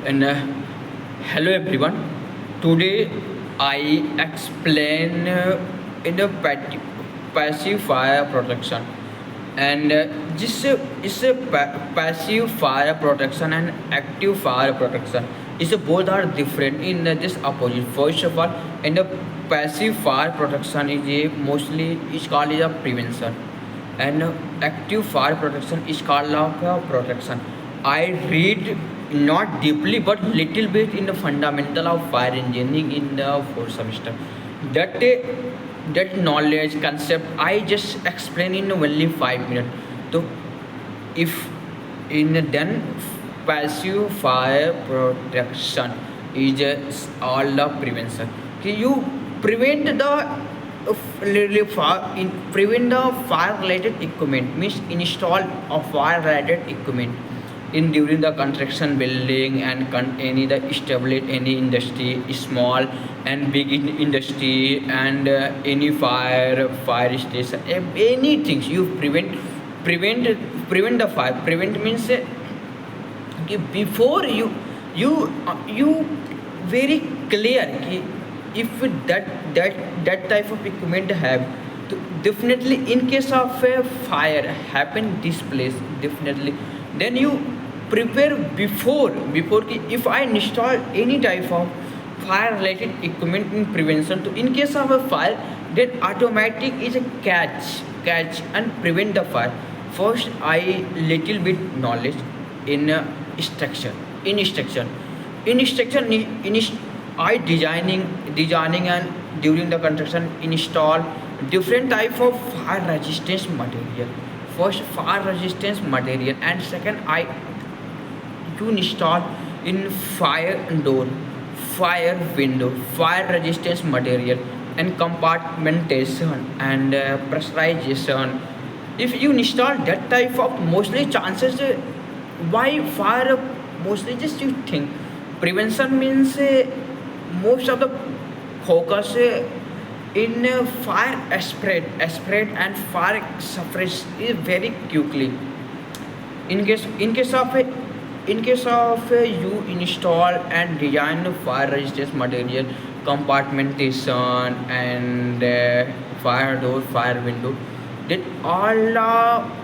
And hello everyone. Today I explain in the passive fire protection. And this is a passive fire protection and active fire protection. Is both are different in this opposite. First of all, in the passive fire protection is a mostly is called as a prevention, and active fire protection is called protection. I read not deeply but little bit in the fundamental of fire engineering in the fourth semester. That that knowledge concept I just explain in only 5 minutes. So if in then passive fire protection is all the prevention. Okay, you prevent the prevent the fire related equipment means install of fire related equipment in during the construction building and any the establish any industry small and big industry and any fire station anything you prevent prevent the fire. Prevent means कि before you very clear कि if that type of equipment have to definitely in case of a fire happen this place definitely then you prepare before कि if I install any type of fire related equipment in prevention to in case of a fire then automatic is a catch and prevent the fire. First I little bit knowledge in structure I designing and during the construction install different type of fire resistance material. First fire resistance material and second I to install in fire door, fire window, fire resistance material and compartmentation and pressurization. If you install that type of mostly chances why fire mostly just you think prevention means most of the focus in fire spread and fire suppress is very quickly. In case of you install and design the fire resistance material compartmentation and fire door, fire window, that all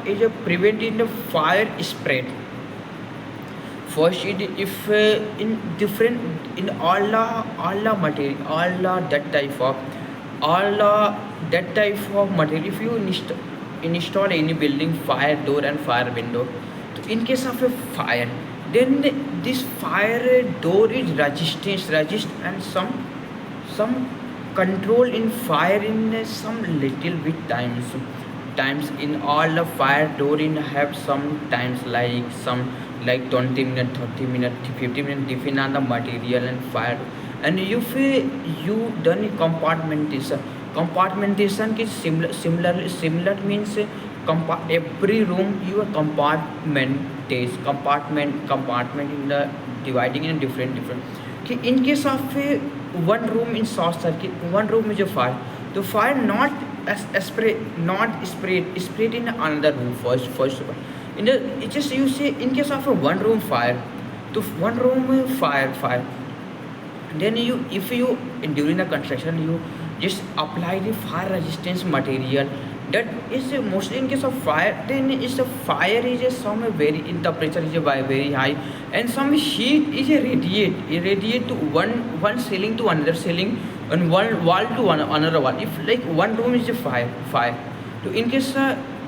is preventing the fire spread. First if in different in all the material that type of that type of material if you install any building fire door and fire window, so in case of a fire then this fire door is resist and some control in fire in some little bit times in all the fire door in have some times like 20 minutes 30 minutes 50 minutes depending on the material and fire. And if you done compartmentation is similar means every room your compartment in the dividing in different okay. In case of one room in short circuit, one room is a fire, the fire not spread in another room. First of all in the it just you say in case of a one room fire to one room fire then you if you during the construction you just apply the fire resistance material that is mostly in case of fire then is the fire is some very in temperature is very high and some heat is radiate to one ceiling to another ceiling and one wall to another wall. If like one room is a fire to in case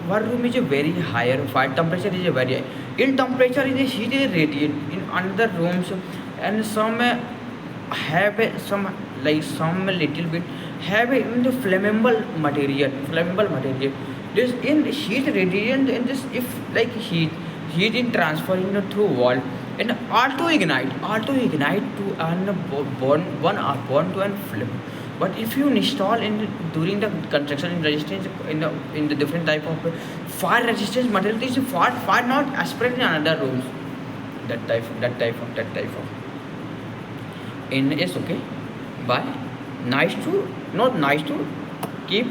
one room is a very higher fire temperature is a very high in temperature is a heat is radiate in another rooms and some have some like some little bit have in the flammable material this in heat radiant and this if like heat in transferring through wall and auto ignite to an born to an flame. But if you install in during the construction in resistance in the different type of fire resistance material this fire not spread in another rooms that type of in is okay. Bye. Nice to not nice to keep